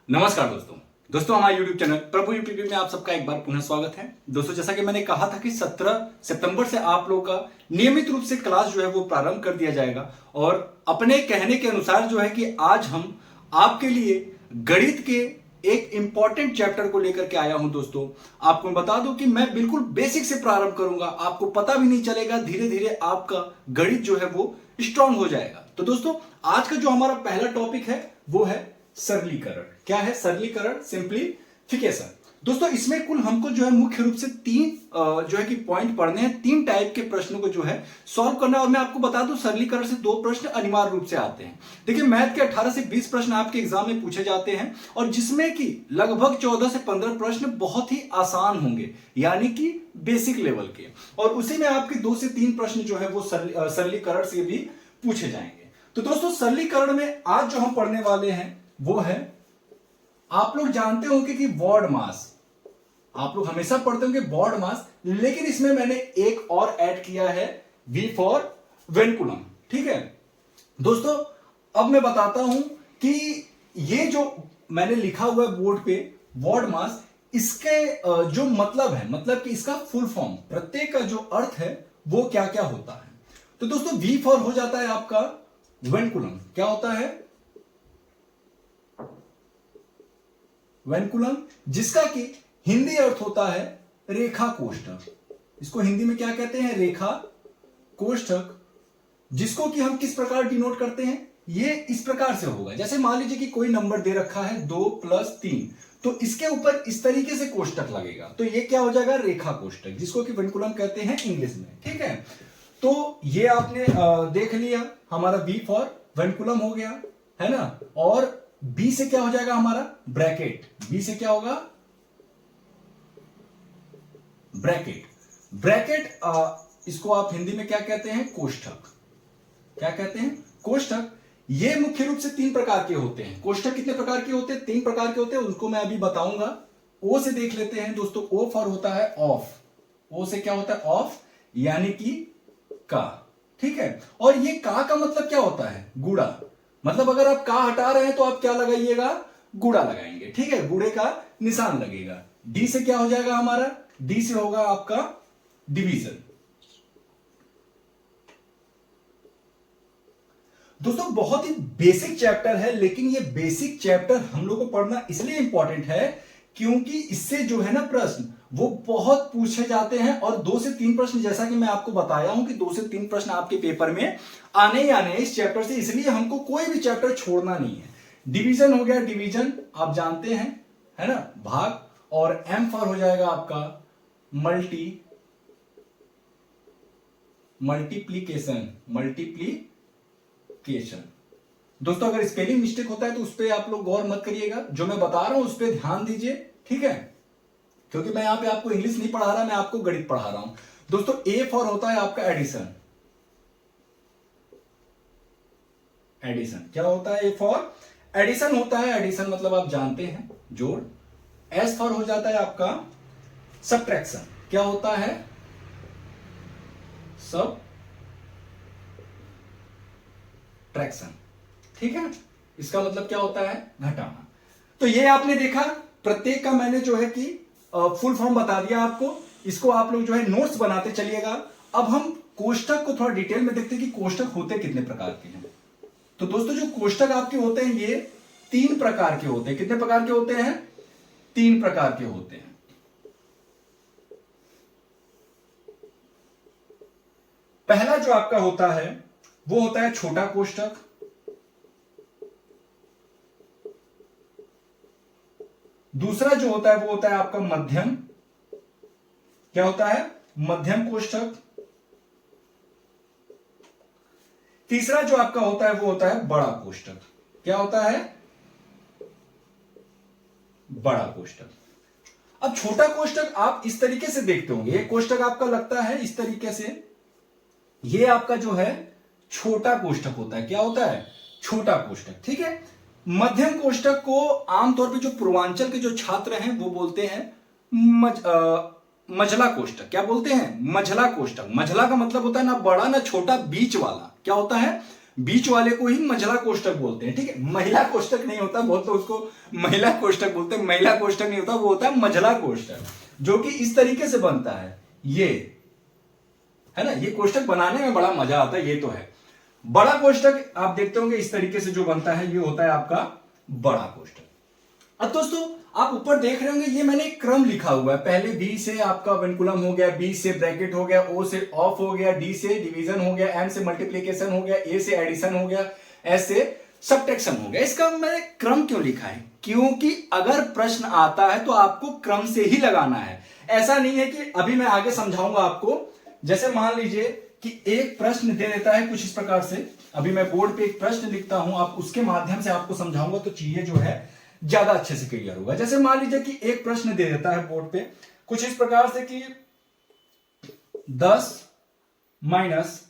नमस्कार दोस्तों हमारे YouTube चैनल प्रभु यूपीपी में आप सबका एक बार पुनः स्वागत है। दोस्तों जैसा कि मैंने कहा था कि 17 सितंबर से आप लोगों का नियमित रूप से क्लास जो है वो प्रारंभ कर दिया जाएगा और अपने कहने के अनुसार जो है कि आज हम आपके लिए गणित के एक इंपॉर्टेंट चैप्टर को लेकर के आया हूं। दोस्तों आपको बता दूं कि मैं बिल्कुल बेसिक से प्रारंभ करूंगा, आपको पता भी नहीं चलेगा, धीरे धीरे आपका गणित जो है वो स्ट्रांग हो जाएगा। तो दोस्तों आज का जो हमारा पहला टॉपिक है वो है सरलीकरण। क्या है सरलीकरण? सिंप्लीफिकेशन। दोस्तों इसमें कुल हमको जो है मुख्य रूप से तीन जो है कि पॉइंट पढ़ने हैं, तीन टाइप के प्रश्नों को जो है सॉल्व करना है। और मैं आपको बता दूं सरलीकरण से दो प्रश्न अनिवार्य रूप से आते हैं। देखिए मैथ के 18 से 20 प्रश्न आपके एग्जाम में पूछे जाते हैं और जिसमें कि लगभग 14 से 15 प्रश्न बहुत ही आसान होंगे, यानी कि बेसिक लेवल के, और उसी में आपके 2 से 3 प्रश्न जो है वो सरलीकरण से भी पूछे जाएंगे। तो दोस्तों सरलीकरण में आज जो हम पढ़ने वाले हैं वो है, आप लोग जानते होंगे कि बॉड मास, आप लोग हमेशा पढ़ते होंगे बॉड मास, लेकिन इसमें मैंने एक और ऐड किया है, V फॉर वेनकुलम। ठीक है दोस्तों, अब मैं बताता हूं कि ये जो मैंने लिखा हुआ है बोर्ड पे बॉड मास, इसके जो मतलब है, मतलब कि इसका फुल फॉर्म, प्रत्येक का जो अर्थ है वो क्या क्या होता है। तो दोस्तों V फॉर हो जाता है आपका वेनकुलम। क्या होता है? वेनकुलम, जिसका कि हिंदी अर्थ होता है रेखा कोष्ठक। इसको हिंदी में क्या कहते हैं? रेखा कोष्ठक, जिसको कि हम किस प्रकार डिनोट करते हैं? ये इस प्रकार से होगा, जैसे मान लीजिए कि कोई नंबर दे रखा है 2 + 3, तो इसके ऊपर इस तरीके से कोष्ठक लगेगा, तो ये क्या हो जाएगा? रेखा कोष्ठक, जिसको कि वेनकुलम कहते हैं इंग्लिश में। ठीक है, तो ये आपने देख लिया, हमारा V फॉर वेनकुलम हो गया, है ना। और बी से क्या हो जाएगा हमारा? ब्रैकेट। बी से क्या होगा? ब्रैकेट। ब्रैकेट इसको आप हिंदी में क्या कहते हैं? कोष्ठक। क्या कहते हैं? कोष्ठक। ये मुख्य रूप से 3 प्रकार के होते हैं। कोष्ठक कितने प्रकार के होते हैं? 3 प्रकार के होते हैं, उनको मैं अभी बताऊंगा। ओ से देख लेते हैं दोस्तों। ओ फॉर होता है ऑफ। ओ से क्या होता है? ऑफ, यानी कि का। ठीक है, और ये का मतलब क्या होता है? गुणा। मतलब अगर आप का हटा रहे हैं तो आप क्या लगाइएगा? गुणा लगाएंगे। ठीक है, गुणे का निशान लगेगा। डी से क्या हो जाएगा हमारा? डी से होगा आपका डिवीजन। दोस्तों बहुत ही बेसिक चैप्टर है, लेकिन ये बेसिक चैप्टर हम लोग को पढ़ना इसलिए इंपॉर्टेंट है क्योंकि इससे जो है ना प्रश्न वो बहुत पूछे जाते हैं। और 2 से 3 प्रश्न, जैसा कि मैं आपको बताया हूं कि 2 से 3 प्रश्न आपके पेपर में आने ही आने हैं इस चैप्टर से, इसलिए हमको कोई भी चैप्टर छोड़ना नहीं है। डिवीजन हो गया, डिवीजन आप जानते हैं, है ना, भाग। और एम फॉर हो जाएगा आपका मल्टीप्लीकेशन। दोस्तों अगर स्पेलिंग मिस्टेक होता है तो उस पर आप लोग गौर मत करिएगा, जो मैं बता रहा हूं उस पर ध्यान दीजिए। ठीक है, क्योंकि मैं यहां पे आपको इंग्लिश नहीं पढ़ा रहा, मैं आपको गणित पढ़ा रहा हूं। दोस्तों ए फॉर होता है आपका एडिशन। एडिशन क्या होता है? ए फॉर एडिशन होता है। एडिशन मतलब आप जानते हैं, जोड़। एस फॉर हो जाता है आपका सब्ट्रैक्शन। क्या होता है? सब्ट्रैक्शन। ठीक है, इसका मतलब क्या होता है? घटाना। तो ये आपने देखा, प्रत्येक का मैंने जो है कि फुल फॉर्म बता दिया आपको। इसको आप लोग जो है नोट्स बनाते चलिएगा। अब हम कोष्ठक को थोड़ा डिटेल में देखते हैं कि कोष्ठक होते कितने प्रकार के हैं। तो दोस्तों जो कोष्ठक आपके होते हैं ये 3 प्रकार के होते हैं। कितने प्रकार के होते हैं? 3 प्रकार के होते हैं। पहला जो आपका होता है वो होता है छोटा कोष्ठक। दूसरा जो होता है वो होता है आपका मध्यम। क्या होता है? मध्यम कोष्ठक। तीसरा जो आपका होता है वो होता है बड़ा कोष्ठक। क्या होता है? बड़ा कोष्ठक। अब छोटा कोष्ठक आप इस तरीके से देखते होंगे, ये कोष्ठक आपका लगता है इस तरीके से, ये आपका जो है छोटा कोष्ठक होता है। क्या होता है? छोटा कोष्ठक। ठीक है, मध्यम कोष्ठक को आमतौर पे जो पूर्वांचल के जो छात्र हैं वो बोलते हैं मझला कोष्ठक। क्या बोलते हैं? मझला कोष्ठक। मझला का मतलब होता है ना बड़ा ना छोटा, बीच वाला। क्या होता है? बीच वाले को ही मंझला कोष्ठक बोलते हैं, ठीक है। महिला कोष्ठक नहीं होता, बहुत लोग उसको महिला कोष्ठक बोलते हैं, महिला कोष्ठक नहीं होता, वो होता है मंझला कोष्ठक, जो कि इस तरीके से बनता है, ये है ना। ये कोष्ठक बनाने में बड़ा मजा आता है, ये तो है। बड़ा कोष्ठक आप देखते होंगे इस तरीके से जो बनता है, ये होता है आपका बड़ा कोष्ठक। अब दोस्तों आप ऊपर देख रहे होंगे, ये मैंने एक क्रम लिखा हुआ है। पहले बी से आपका वेनकुलम हो गया, बी से ब्रैकेट हो गया, ओ से ऑफ हो गया, डी से डिवीजन हो गया, एम से मल्टीप्लीकेशन हो गया, ए से एडिशन हो गया, एस से सब्ट्रैक्शन हो गया। इसका मैंने क्रम क्यों लिखा है? क्योंकि अगर प्रश्न आता है तो आपको क्रम से ही लगाना है। ऐसा नहीं है कि अभी मैं आगे समझाऊंगा आपको। जैसे मान लीजिए कि एक प्रश्न दे देता है कुछ इस प्रकार से, अभी मैं बोर्ड पे एक प्रश्न लिखता हूं, आप उसके माध्यम से आपको समझाऊंगा तो चीजें जो है ज्यादा अच्छे से क्लियर होगा। जैसे मान लीजिए कि एक प्रश्न दे देता है बोर्ड पे कुछ इस प्रकार से कि 10 माइनस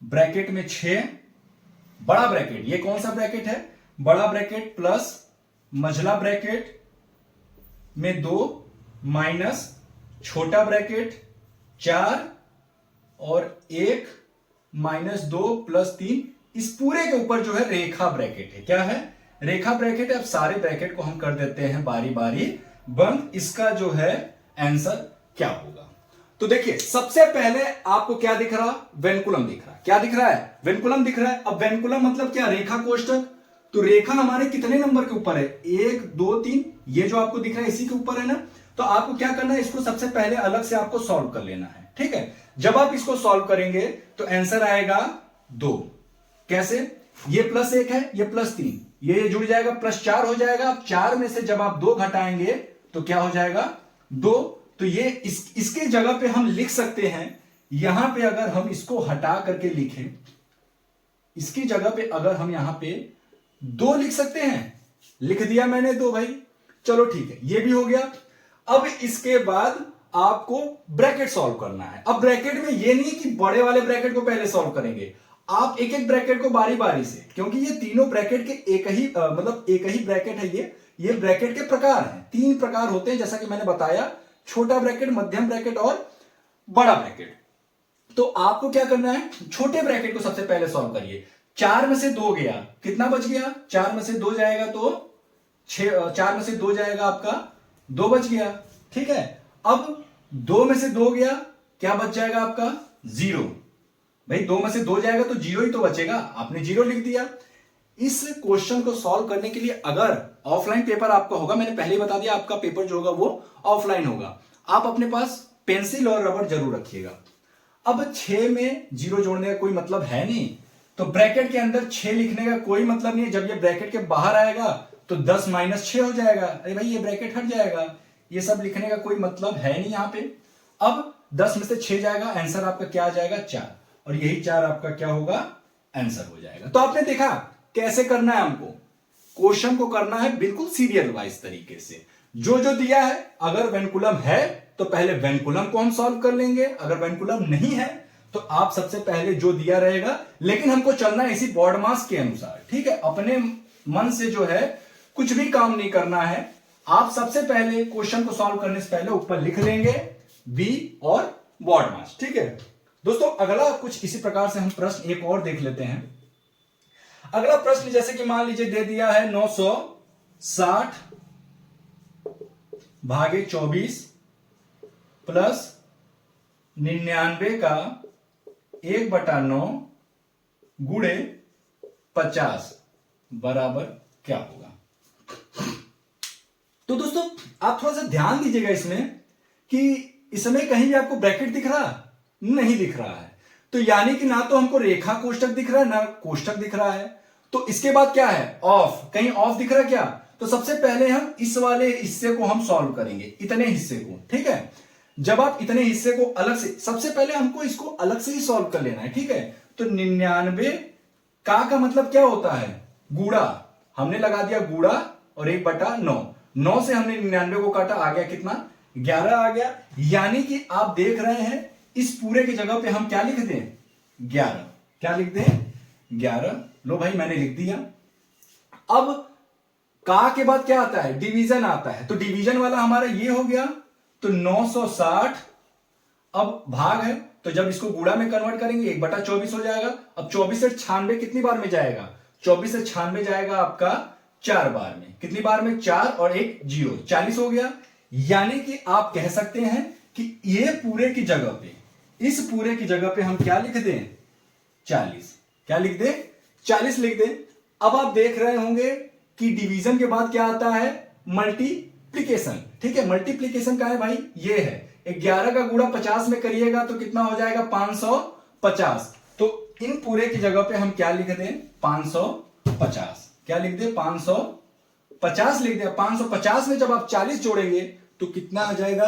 ब्रैकेट में 6, बड़ा ब्रैकेट, ये कौन सा ब्रैकेट है? बड़ा ब्रैकेट प्लस मझला ब्रैकेट में 2 माइनस छोटा ब्रैकेट 4 और 1 माइनस 2 प्लस 3, इस पूरे के ऊपर जो है रेखा ब्रैकेट है। क्या है? रेखा ब्रैकेट है। अब सारे ब्रैकेट को हम कर देते हैं बारी बारी बंद। इसका जो है आंसर क्या होगा? तो देखिए सबसे पहले आपको क्या दिख रहा? वेनकुलम दिख रहा है। क्या दिख रहा है? वेनकुलम दिख रहा है। अब वेनकुलम मतलब क्या? रेखा कोष्ठक। तो रेखा हमारे कितने नंबर के ऊपर है? 1 2 3, ये जो आपको दिख रहा है इसी के ऊपर है ना। तो आपको क्या करना है, इसको सबसे पहले अलग से आपको सॉल्व कर लेना है, ठीक है। जब आप इसको सॉल्व करेंगे तो आंसर आएगा 2। कैसे? ये +1 है, ये +3, ये जुड़ जाएगा, +4 हो जाएगा। अब 4 में से जब आप 2 घटाएंगे तो क्या हो जाएगा? 2। तो ये इसके जगह पे हम लिख सकते हैं, यहां पे अगर हम इसको हटा करके लिखें, इसकी जगह पे अगर हम यहां पे 2 लिख सकते हैं। लिख दिया मैंने 2 भाई, चलो ठीक है, ये भी हो गया। अब इसके बाद आपको ब्रैकेट सॉल्व करना है। अब ब्रैकेट में ये नहीं कि बड़े वाले ब्रैकेट को पहले सॉल्व करेंगे, आप एक एक ब्रैकेट को बारी बारी से, क्योंकि ये तीनों ब्रैकेट के एक ही ब्रैकेट है। ये ब्रैकेट के प्रकार हैं, 3 प्रकार होते हैं जैसा कि मैंने बताया, छोटा ब्रैकेट, मध्यम ब्रैकेट और बड़ा ब्रैकेट। तो आपको क्या करना है, छोटे ब्रैकेट को सबसे पहले सॉल्व करिए। 4 में से 2 गया, कितना बच गया? 4 में से 2 जाएगा तो 6, 4 में से 2 जाएगा आपका 2 बच गया, ठीक है। अब 2 में से 2 गया, क्या बच जाएगा आपका? 0। भाई 2 में से 2 जाएगा तो 0 ही तो बचेगा, आपने 0 लिख दिया। इस क्वेश्चन को सॉल्व करने के लिए अगर ऑफलाइन पेपर आपका होगा, मैंने पहले ही बता दिया आपका पेपर जो होगा वो ऑफलाइन होगा, आप अपने पास पेंसिल और रबर जरूर रखिएगा। अब 6 में 0 जोड़ने का कोई मतलब है नहीं, तो ब्रैकेट के अंदर 6 लिखने का कोई मतलब नहीं है। जब ये ब्रैकेट के बाहर आएगा तो 10 माइनस 6 हो जाएगा, अरे भाई ये ब्रैकेट हट जाएगा, ये सब लिखने का कोई मतलब है नहीं यहां पे। अब 10 में से 6 जाएगा, आंसर आपका क्या आ जाएगा? 4, और यही 4 आपका क्या होगा? आंसर हो जाएगा। तो आपने देखा कैसे करना है, हमको क्वेश्चन को करना है बिल्कुल सीरियल वाइज तरीके से। जो जो दिया है, अगर वेनकुलम है तो पहले वेनकुलम को हम सॉल्व कर लेंगे, अगर वेनकुलम नहीं है तो आप सबसे पहले जो दिया रहेगा, लेकिन हमको चलना है इसी बॉड मास के अनुसार, ठीक है। अपने मन से जो है कुछ भी काम नहीं करना है। आप सबसे पहले क्वेश्चन को सॉल्व करने से पहले ऊपर लिख लेंगे बी और बॉड मास, ठीक है। दोस्तों अगला कुछ इसी प्रकार से हम प्रश्न एक और देख लेते हैं। अगला प्रश्न जैसे कि मान लीजिए दे दिया है 960 भागे 24 प्लस 99 का 1/9 गुणे 50 बराबर क्या होगा? तो दोस्तों आप थोड़ा सा ध्यान दीजिएगा इसमें कि इसमें कहीं भी आपको ब्रैकेट दिख रहा? नहीं दिख रहा है। तो यानी कि ना तो हमको रेखा कोष्ठक दिख रहा है, ना कोष्ठक दिख रहा है। तो इसके बाद क्या है? ऑफ। कहीं ऑफ दिख रहा है क्या? तो सबसे पहले हम इस वाले हिस्से को हम सॉल्व करेंगे, इतने हिस्से को, ठीक है। जब आप इतने हिस्से को अलग से, सबसे पहले हमको इसको अलग से ही सॉल्व कर लेना है, ठीक है। तो 99 का मतलब क्या होता है? गुणा। हमने लगा दिया गुणा और 1/9। 9 से हमने 99 को काटा, आ गया कितना? 11 आ गया। यानी कि आप देख रहे हैं इस पूरे की जगह पे हम क्या लिख दें? 11। क्या लिख दें? 11। लो भाई मैंने लिख दिया। अब का के बाद क्या आता है? डिवीजन आता है। तो डिवीजन वाला हमारा ये हो गया। तो 960, अब भाग है तो जब इसको गुणा में कन्वर्ट करेंगे 1/24 हो जाएगा। अब 24 से 96 कितनी बार में जाएगा? 24 से 96 जाएगा आपका 4 बार में। कितनी बार में? 4 और 1 0, 40 हो गया। यानी कि आप कह सकते हैं कि ये पूरे की जगह पे, इस पूरे की जगह पे हम क्या लिख दें? 40। क्या लिख दें? 40 लिख दें। अब आप देख रहे होंगे कि डिवीजन के बाद क्या आता है? मल्टीप्लीकेशन। ठीक है, मल्टीप्लीकेशन का है भाई, ये है 11 का गुणा 50 में करिएगा तो कितना हो जाएगा? 550। तो इन पूरे की जगह पे हम क्या लिख दें? 550। क्या लिख दें? 550 लिख दें। 550 में जब आप 40 जोड़ेंगे तो कितना आ जाएगा?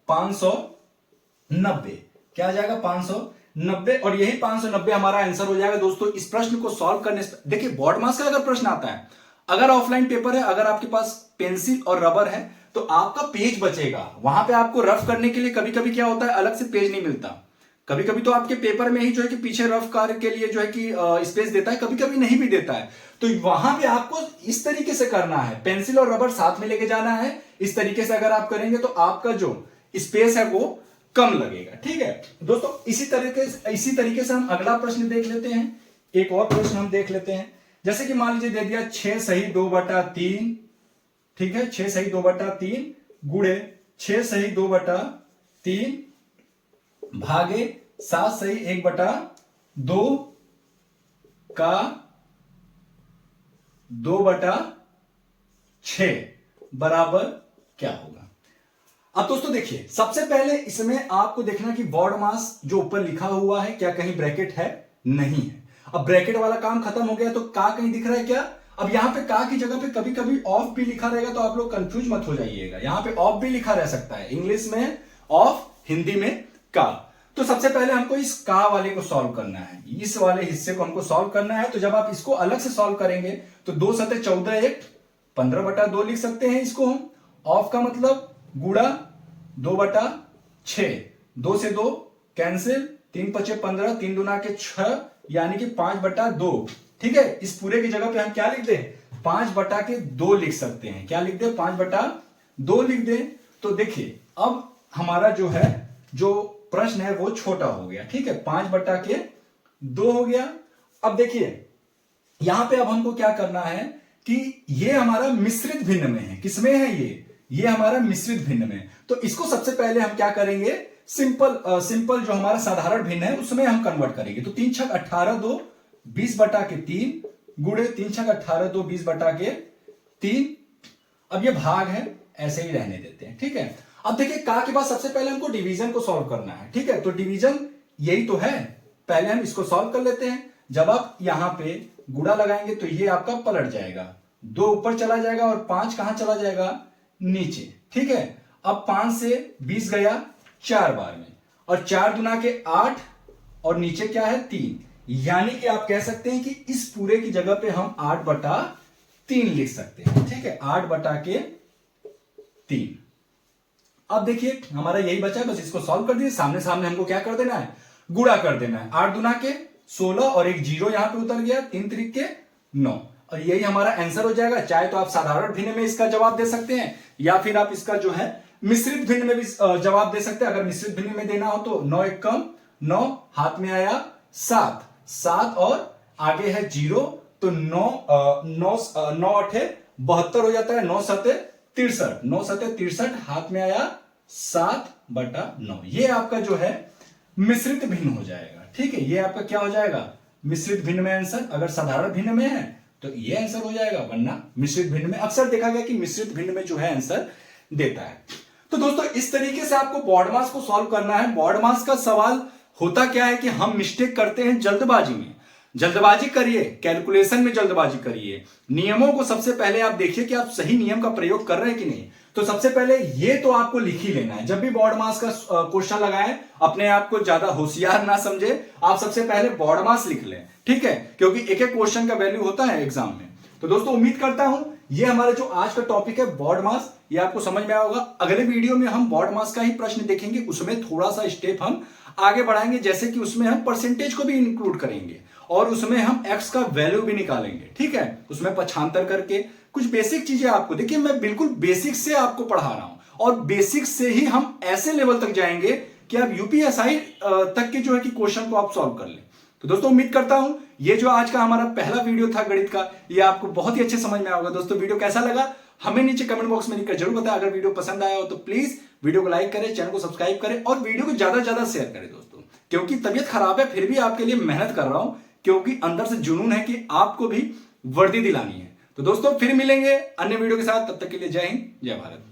590। क्या आ जाएगा? 590। और यही 590 हमारा आंसर हो जाएगा। दोस्तों इस प्रश्न को सॉल्व करने से देखिए, बोर्ड मास का अगर प्रश्न आता है, अगर ऑफलाइन पेपर है, अगर आपके पास पेंसिल और रबर है तो आपका पेज बचेगा। वहां पे आपको रफ करने के लिए कभी कभी क्या होता है, अलग से पेज नहीं मिलता। कभी कभी तो आपके पेपर में ही जो है कि पीछे रफ कार्य के लिए जो है कि स्पेस देता है, कभी कभी नहीं भी देता है। तो वहां पे आपको इस तरीके से करना है, पेंसिल और रबर साथ में लेके जाना है। इस तरीके से अगर आप करेंगे तो आपका जो स्पेस है वो कम लगेगा। ठीक है दोस्तों, इसी तरीके से हम अगला प्रश्न देख लेते हैं। एक और प्रश्न हम देख लेते हैं। जैसे कि मान लीजिए दे दिया 6 सही 2/3। ठीक है, 6 सही 2/3 गुणे 6 सही 2/3 भागे 7 सही 1/2 का 2/6 बराबर क्या होगा? अब दोस्तों देखिए, सबसे पहले इसमें आपको देखना कि बोर्ड मास जो ऊपर लिखा हुआ है क्या कहीं ब्रैकेट है? नहीं है। अब ब्रैकेट वाला काम खत्म हो गया तो का कहीं दिख रहा है क्या? अब यहां पे का की जगह पे कभी कभी ऑफ भी लिखा रहेगा, तो आप लोग कंफ्यूज मत हो जाइएगा। यहां पे ऑफ भी लिखा रह सकता है, इंग्लिश में ऑफ, हिंदी में का। तो सबसे पहले हमको इस का वाले को सॉल्व करना है, इस वाले हिस्से को हमको सॉल्व करना है। तो जब आप इसको अलग से सॉल्व करेंगे तो 2 सते 14 1 15/2 लिख सकते हैं इसको हम। ऑफ का मतलब गुणा 2/6, 2 से 2 कैंसिल, 3 5 15, 3 दूना के 6, यानी कि 5/2। ठीक है, इस पूरे की जगह पे हम क्या लिख दें? 5/2 लिख सकते हैं। क्या लिख दें? 5/2 लिख दें। तो देखिए अब हमारा जो है, जो प्रश्न है वो छोटा हो गया। ठीक है, 5/2 हो गया। अब देखिए यहां पे अब हमको क्या करना है कि ये हमारा मिश्रित भिन्न में है। किसमें है ये हमारा मिश्रित भिन्न में। तो इसको सबसे पहले हम क्या करेंगे? सिंपल जो हमारा साधारण भिन्न है उसमें हम कन्वर्ट करेंगे। तो 3 छक 18 2 20/3 गुणे 3 छक 18 2 20/3। अब ये भाग है, ऐसे ही रहने देते हैं। ठीक है, अब देखिए का के बाद सबसे पहले हमको डिवीजन को सॉल्व करना है। ठीक है, तो डिवीजन यही तो है, पहले हम इसको सॉल्व कर लेते हैं। जब आप यहां पे गुणा लगाएंगे तो ये आपका पलट जाएगा, 2 ऊपर चला जाएगा और 5 कहां चला जाएगा? नीचे। ठीक है, अब 5 से 20 गया 4 बार में, और 4 दुना के 8 और नीचे क्या है? 3। यानी कि आप कह सकते हैं कि इस पूरे की जगह पे हम 8/3 लिख सकते हैं। ठीक है, 8/3। अब देखिए हमारा यही बचा है, बस इसको सॉल्व कर दीजिए। सामने सामने हमको क्या कर देना है? गुणा कर देना है। 8 दुना के 16 और एक 0 यहां पे उतर गया, 3 3 के 9, और यही हमारा आंसर हो जाएगा। चाहे तो आप साधारण भिन्न में इसका जवाब दे सकते हैं, या फिर आप इसका जो है मिश्रित भिन्न में भी जवाब दे सकते हैं। अगर मिश्रित भिन्न में देना हो तो 9 1 कम 9, हाथ में आया 7 और आगे है 0, तो 9 8 72 हो जाता है। 9 7 63, 9 7 63, हाथ में आया 7/9। ये आपका जो है मिश्रित भिन्न हो जाएगा। ठीक है, ये आपका क्या हो जाएगा? मिश्रित भिन्न में आंसर। अगर साधारण भिन्न में है तो ये आंसर हो जाएगा, वरना मिश्रित भिन्न में अक्सर देखा गया कि मिश्रित भिन्न में जो है आंसर देता है। तो दोस्तों इस तरीके से आपको बोर्ड मास को सॉल्व करना है। बोर्ड मास का सवाल होता क्या है कि हम मिस्टेक करते हैं जल्दबाजी में। जल्दबाजी करिए, कैलकुलेशन में जल्दबाजी करिए। नियमों को सबसे पहले आप देखिए कि आप सही नियम का प्रयोग कर रहे हैं कि नहीं। तो सबसे पहले ये तो आपको लिख ही लेना है। जब भी बोर्ड मास का क्वेश्चन लगाएं, अपने आप को ज्यादा होशियार ना समझे, आप सबसे पहले बोर्ड मास लिख लें। ठीक है, क्योंकि एक एक क्वेश्चन का वैल्यू होता है एग्जाम में। तो दोस्तों उम्मीद करता हूं ये हमारा जो आज का टॉपिक है बोर्ड मास, ये आपको समझ में आया होगा। अगले वीडियो में हम बोर्ड मास का ही प्रश्न देखेंगे, उसमें थोड़ा सा स्टेप हम आगे बढ़ाएंगे, जैसे कि उसमें हम परसेंटेज को भी इंक्लूड करेंगे और उसमें हम एक्स का वैल्यू भी निकालेंगे। ठीक है, उसमें पक्षांतर करके कुछ बेसिक चीजें आपको, देखिए मैं बिल्कुल बेसिक से आपको पढ़ा रहा हूं, और बेसिक से ही हम ऐसे लेवल तक जाएंगे कि आप यूपीएसआई तक के जो है कि क्वेश्चन को आप सॉल्व कर लें। तो दोस्तों उम्मीद करता हूं ये जो आज का हमारा पहला वीडियो था गणित का, ये आपको बहुत ही अच्छे समझ में आएगा। दोस्तों वीडियो कैसा लगा हमें नीचे कमेंट बॉक्स में लिखकर जरूर बताएं। अगर वीडियो पसंद आया हो तो प्लीज वीडियो को लाइक करें, चैनल को सब्सक्राइब करें और वीडियो को ज्यादा से ज्यादा शेयर करें दोस्तों, क्योंकि तबीयत खराब है फिर भी आपके लिए मेहनत कर रहा हूं, क्योंकि अंदर से जुनून है कि आपको भी वर्दी दिलानी है। तो दोस्तों फिर मिलेंगे अन्य वीडियो के साथ, तब तक के लिए जय हिंद जय भारत।